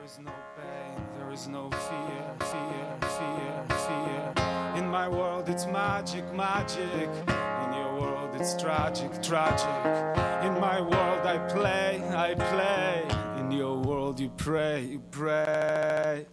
There is no pain, there is no fear, fear, fear, fear. In my world it's magic, magic. In your world it's tragic, tragic. In my world I play, I play. In your world you pray, you pray.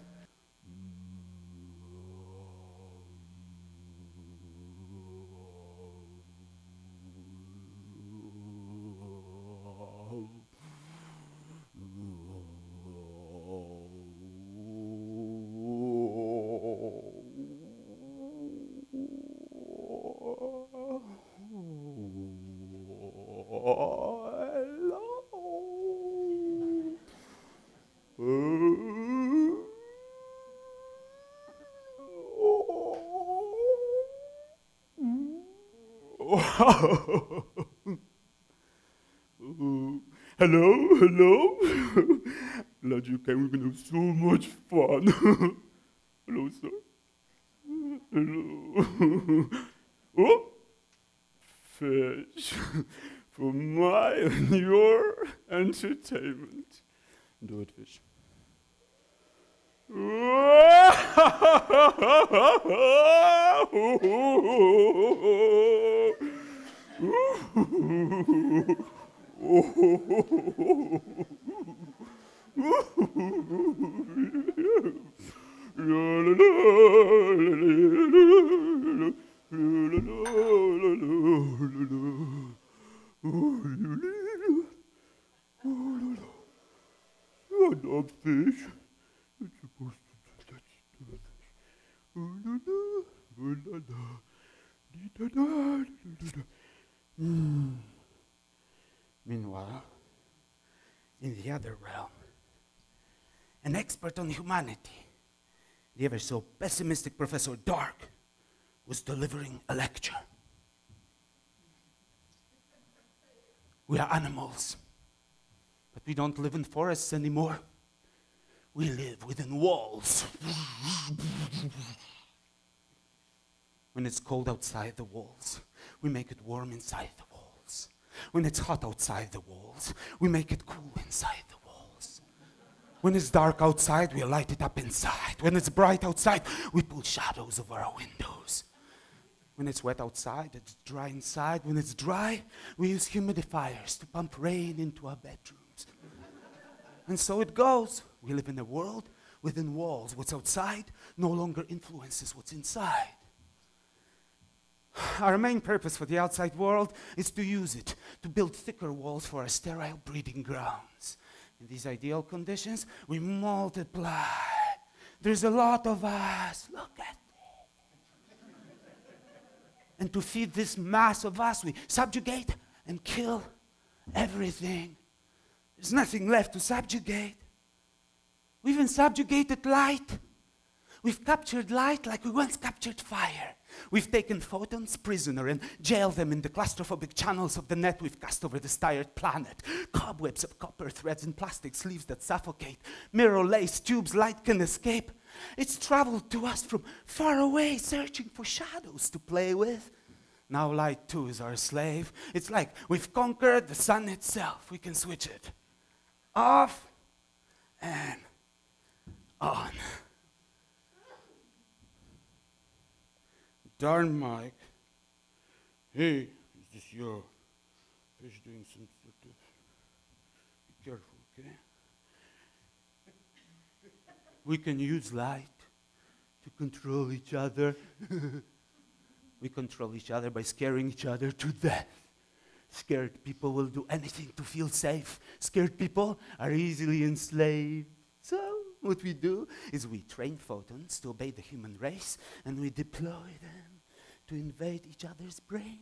Hello, hello. Glad you came. We're gonna have so much fun. Hello, sir. Hello. Oh, fish for my and your entertainment. Do it, fish. Dogfish. You're supposed to do that. Meanwhile, in the other realm, an expert on humanity, the ever so pessimistic Professor Dark, was delivering a lecture. We are animals, but we don't live in forests anymore. We live within walls. When it's cold outside the walls, we make it warm inside the walls. When it's hot outside the walls, we make it cool inside the walls. When it's dark outside, we light it up inside. When it's bright outside, we pull shadows over our windows. When it's wet outside, it's dry inside. When it's dry, we use humidifiers to pump rain into our bedrooms. And so it goes. We live in a world within walls. What's outside no longer influences what's inside. Our main purpose for the outside world is to use it to build thicker walls for our sterile breeding grounds. In these ideal conditions, we multiply. There's a lot of us. Look at it. And to feed this mass of us, we subjugate and kill everything. There's nothing left to subjugate. We even subjugated light. We've captured light like we once captured fire. We've taken photons prisoner and jailed them in the claustrophobic channels of the net we've cast over this tired planet. Cobwebs of copper threads and plastic sleeves that suffocate. Mirror lace tubes light can escape. It's traveled to us from far away, searching for shadows to play with. Now light too is our slave. It's like we've conquered the sun itself. We can switch it off and on. Darn, Mike. Hey, is this your fish doing some sort of... Be careful, okay? We can use light to control each other. We control each other by scaring each other to death. Scared people will do anything to feel safe. Scared people are easily enslaved. So what we do is we train photons to obey the human race, and we deploy them to invade each other's brains.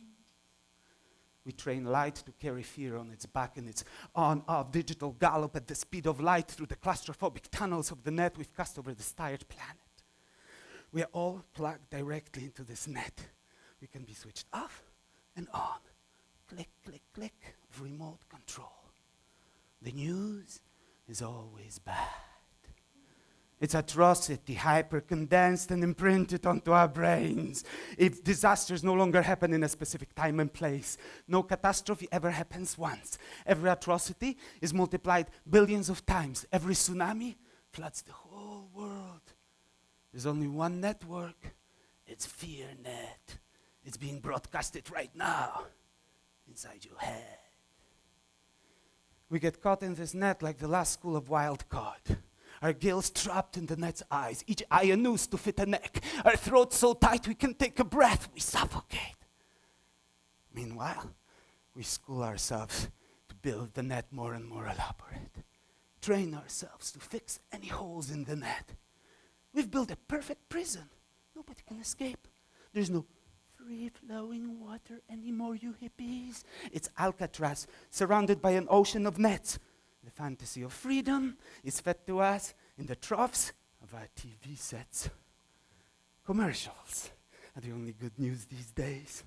We train light to carry fear on its back in its on-off digital gallop at the speed of light through the claustrophobic tunnels of the net we've cast over this tired planet. We are all plugged directly into this net. We can be switched off and on. Click, click, click of remote control. The news is always bad. It's atrocity, hyper-condensed and imprinted onto our brains. If disasters no longer happen in a specific time and place, no catastrophe ever happens once. Every atrocity is multiplied billions of times. Every tsunami floods the whole world. There's only one network. It's FearNet. It's being broadcasted right now inside your head. We get caught in this net like the last school of wild card. Our gills trapped in the net's eyes, each eye a noose to fit a neck. Our throats so tight we can take a breath, we suffocate. Meanwhile, we school ourselves to build the net more and more elaborate. Train ourselves to fix any holes in the net. We've built a perfect prison. Nobody can escape. There's no free-flowing water anymore, you hippies. It's Alcatraz, surrounded by an ocean of nets. The fantasy of freedom is fed to us in the troughs of our TV sets. Commercials are the only good news these days.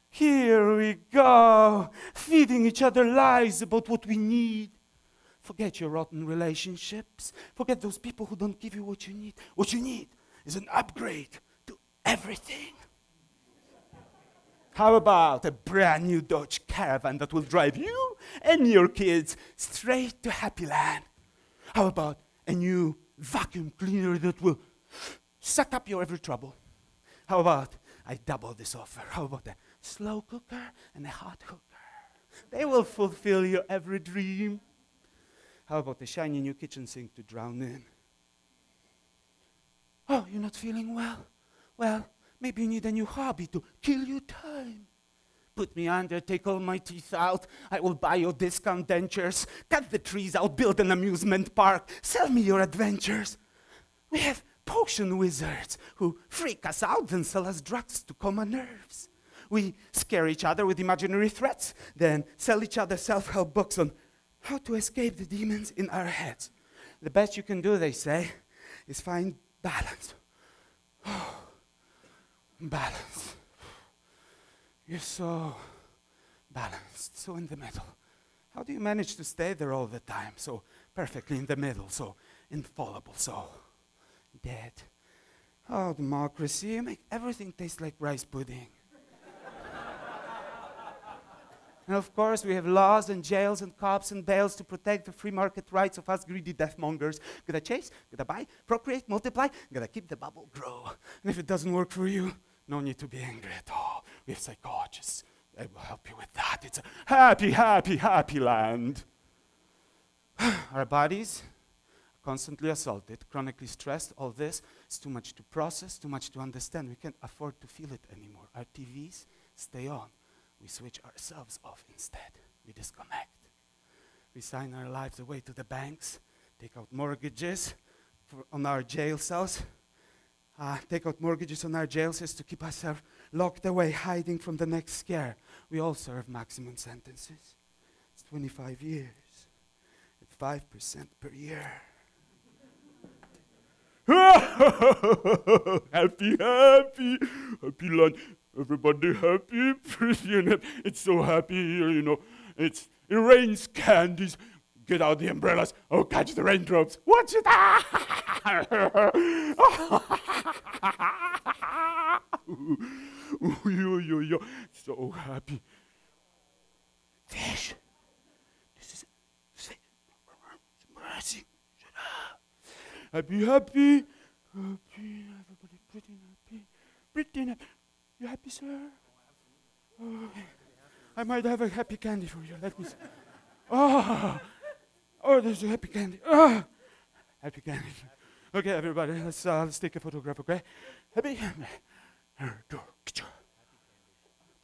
Here we go, feeding each other lies about what we need. Forget your rotten relationships. Forget those people who don't give you what you need. What you need is an upgrade to everything. How about a brand new Dodge Caravan that will drive you and your kids straight to Happy Land? How about a new vacuum cleaner that will suck up your every trouble? How about I double this offer? How about a slow cooker and a hot hooker? They will fulfill your every dream. How about a shiny new kitchen sink to drown in? Oh, you're not feeling well? Well, maybe you need a new hobby to kill your time. Put me under, take all my teeth out. I will buy your discount dentures. Cut the trees out, build an amusement park. Sell me your adventures. We have potion wizards who freak us out and sell us drugs to calm our nerves. We scare each other with imaginary threats, then sell each other self-help books on how to escape the demons in our heads. The best you can do, they say, is find balance. Balance. You're so balanced, so in the middle. How do you manage to stay there all the time, so perfectly in the middle, so infallible, so dead? Oh, democracy, you make everything taste like rice pudding. And of course, we have laws and jails and cops and bails to protect the free market rights of us greedy deathmongers. Gotta chase, gotta buy, procreate, multiply, gotta keep the bubble grow. And if it doesn't work for you, no need to be angry at all. We have psychologists. They will help you with that. It's a happy, happy, happy land. Our bodies are constantly assaulted, chronically stressed. All this is too much to process, too much to understand. We can't afford to feel it anymore. Our TVs stay on. We switch ourselves off instead. We disconnect. We sign our lives away to the banks, take out mortgages on our jail cells, to keep ourselves locked away, hiding from the next scare. We all serve maximum sentences. It's 25 years at 5% per year. Happy, happy, happy land. Everybody happy, pretty, and it's so happy here, you know. It rains candies. Get out the umbrellas. Oh, catch the raindrops. Watch it. So happy. Fish. This is mercy. Shut up. Happy, happy. Happy. Everybody pretty happy. Pretty happy. You happy, sir? Oh, I might have a happy candy for you. Let me see. Oh, there's a happy candy. Oh, happy candy. Okay, everybody, let's take a photograph, okay? Happy.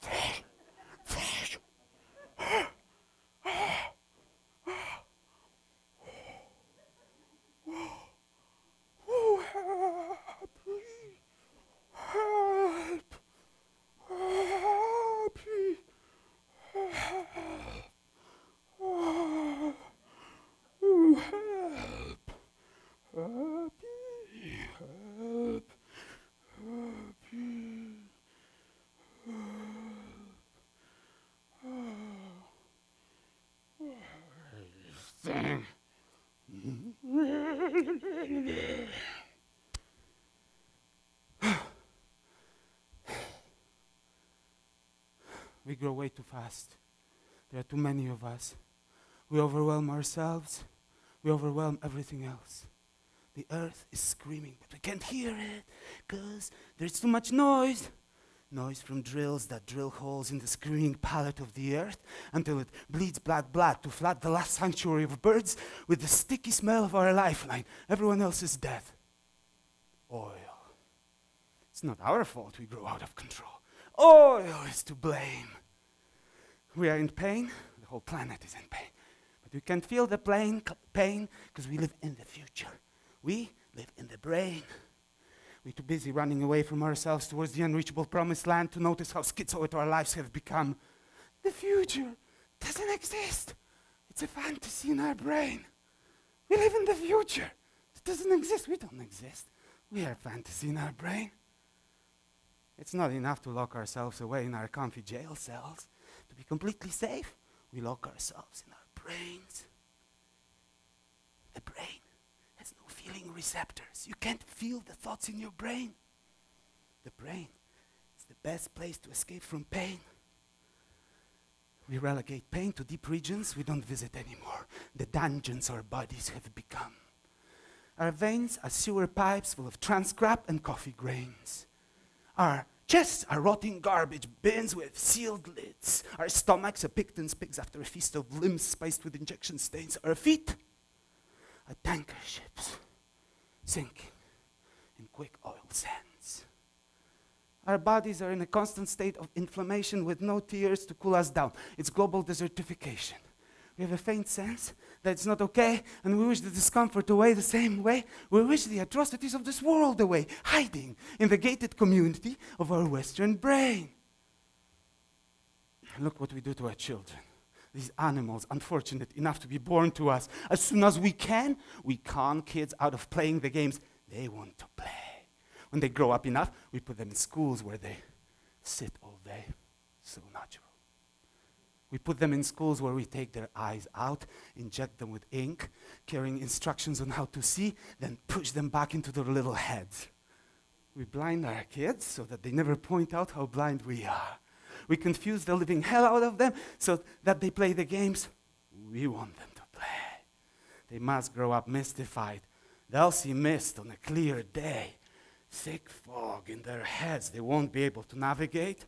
Fish. Fish. Oh, happy. Help. Happy. Help. Oh, help. Happy. Help. Happy. Thing. We grow way too fast. There are too many of us. We overwhelm ourselves. We overwhelm everything else. The earth is screaming, but we can't hear it, 'cause there's too much noise. Noise from drills that drill holes in the screaming palate of the earth until it bleeds black blood to flood the last sanctuary of birds with the sticky smell of our lifeline. Everyone else is dead. Oil. It's not our fault we grow out of control. Oil is to blame. We are in pain. The whole planet is in pain. But we can feel the pain because we live in the future. We live in the brain. We're too busy running away from ourselves towards the unreachable promised land to notice how schizoid our lives have become. The future doesn't exist. It's a fantasy in our brain. We live in the future. It doesn't exist. We don't exist. We are fantasy in our brain. It's not enough to lock ourselves away in our comfy jail cells. To be completely safe, we lock ourselves in our brains. The brain has no feeling receptors. You can't feel the thoughts in your brain. The brain is the best place to escape from pain. We relegate pain to deep regions we don't visit anymore. The dungeons our bodies have become. Our veins are sewer pipes full of trans scrap and coffee grains. Our chests are rotting garbage bins with sealed lids. Our stomachs are Picton's pigs after a feast of limbs spiced with injection stains. Our feet are tanker ships sinking in quick oil sands. Our bodies are in a constant state of inflammation with no tears to cool us down. It's global desertification. We have a faint sense that it's not okay, and we wish the discomfort away the same way we wish the atrocities of this world away, hiding in the gated community of our Western brain. Look what we do to our children. These animals, unfortunate enough to be born to us. As soon as we can, we con kids out of playing the games they want to play. When they grow up enough, we put them in schools where they sit all day. So natural. We put them in schools where we take their eyes out, inject them with ink, carrying instructions on how to see, then push them back into their little heads. We blind our kids so that they never point out how blind we are. We confuse the living hell out of them so that they play the games we want them to play. They must grow up mystified. They'll see mist on a clear day, thick fog in their heads they won't be able to navigate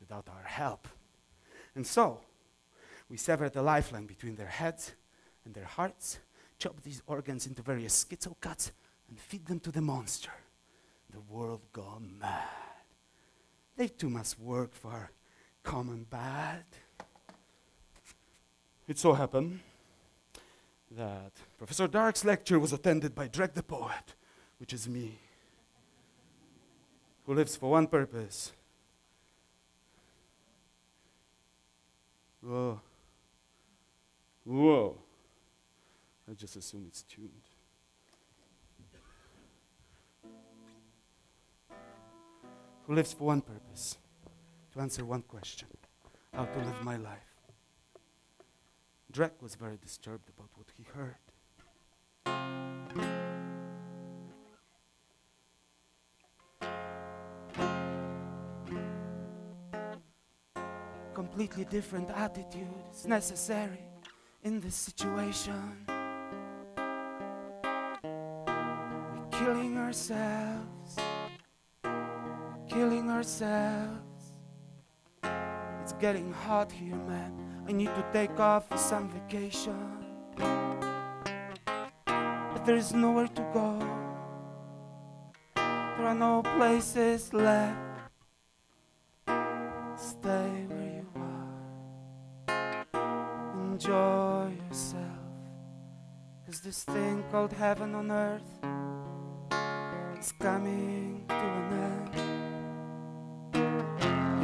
without our help. And so, we sever the lifeline between their heads and their hearts, chop these organs into various schizo cuts, and feed them to the monster, the world gone mad. They too must work for our common bad. It so happened that Professor Dark's lecture was attended by Drek the poet, which is me, who lives for one purpose. Whoa. Whoa. I just assume it's tuned. Who lives for one purpose, to answer one question, how to live my life. Drek was very disturbed about what he heard. Completely different attitude is necessary in this situation. We're killing ourselves. Killing ourselves. It's getting hot here, man. I need to take off for some vacation. But there is nowhere to go. There are no places left. Stay where you are. Enjoy yourself. 'Cause this thing called heaven on earth is coming to an end.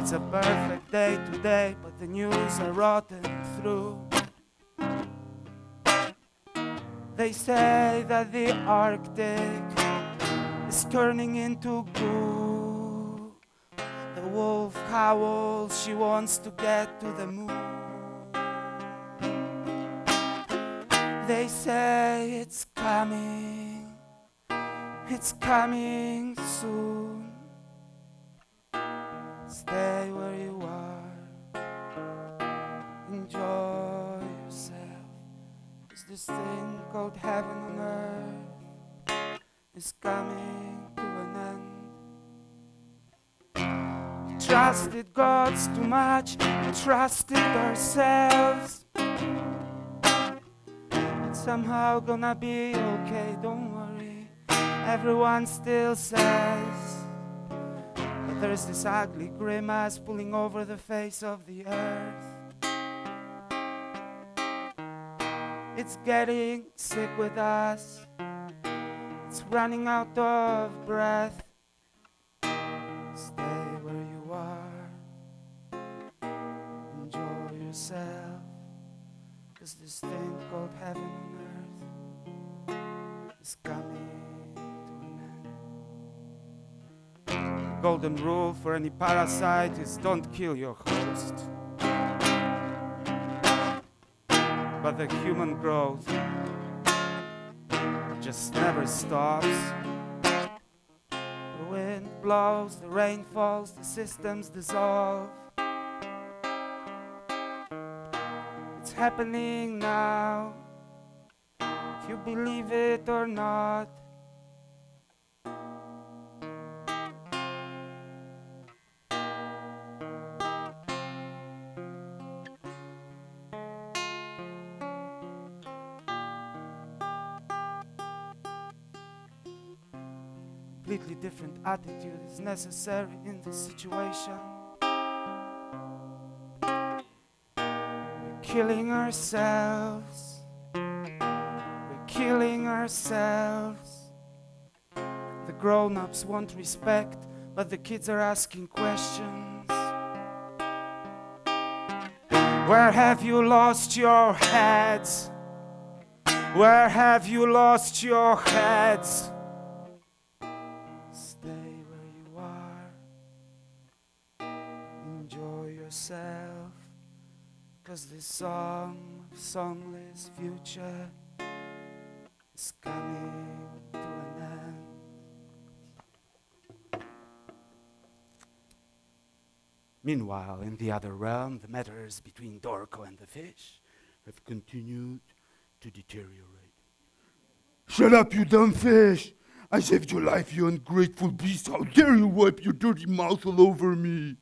It's a perfect day today, but the news are rotten through. They say that the Arctic is turning into goo. The wolf howls, she wants to get to the moon. They say it's coming soon. Stay where you are, enjoy yourself. It's this thing called heaven on earth. is coming to an end. We trusted gods too much, we trusted ourselves. It's somehow gonna be okay, don't worry, everyone still says. But there's this ugly grimace pulling over the face of the earth. It's getting sick with us. It's running out of breath. Stay where you are. Enjoy yourself. 'Cause this thing called heaven on earth is coming to an end. The golden rule for any parasite is don't kill your host. But the human growth just never stops. The wind blows, the rain falls, the systems dissolve. It's happening now, if you believe it or not. Completely different attitude is necessary in this situation. We're killing ourselves. We're killing ourselves. The grown-ups want respect, but the kids are asking questions. Where have you lost your heads? Where have you lost your heads? Stay where you are. Enjoy yourself. 'Cause this song of songless future is coming to an end. Meanwhile, in the other realm, the matters between Dorko and the fish have continued to deteriorate. Shut up, you dumb fish! I saved your life, you ungrateful beast! How dare you wipe your dirty mouth all over me!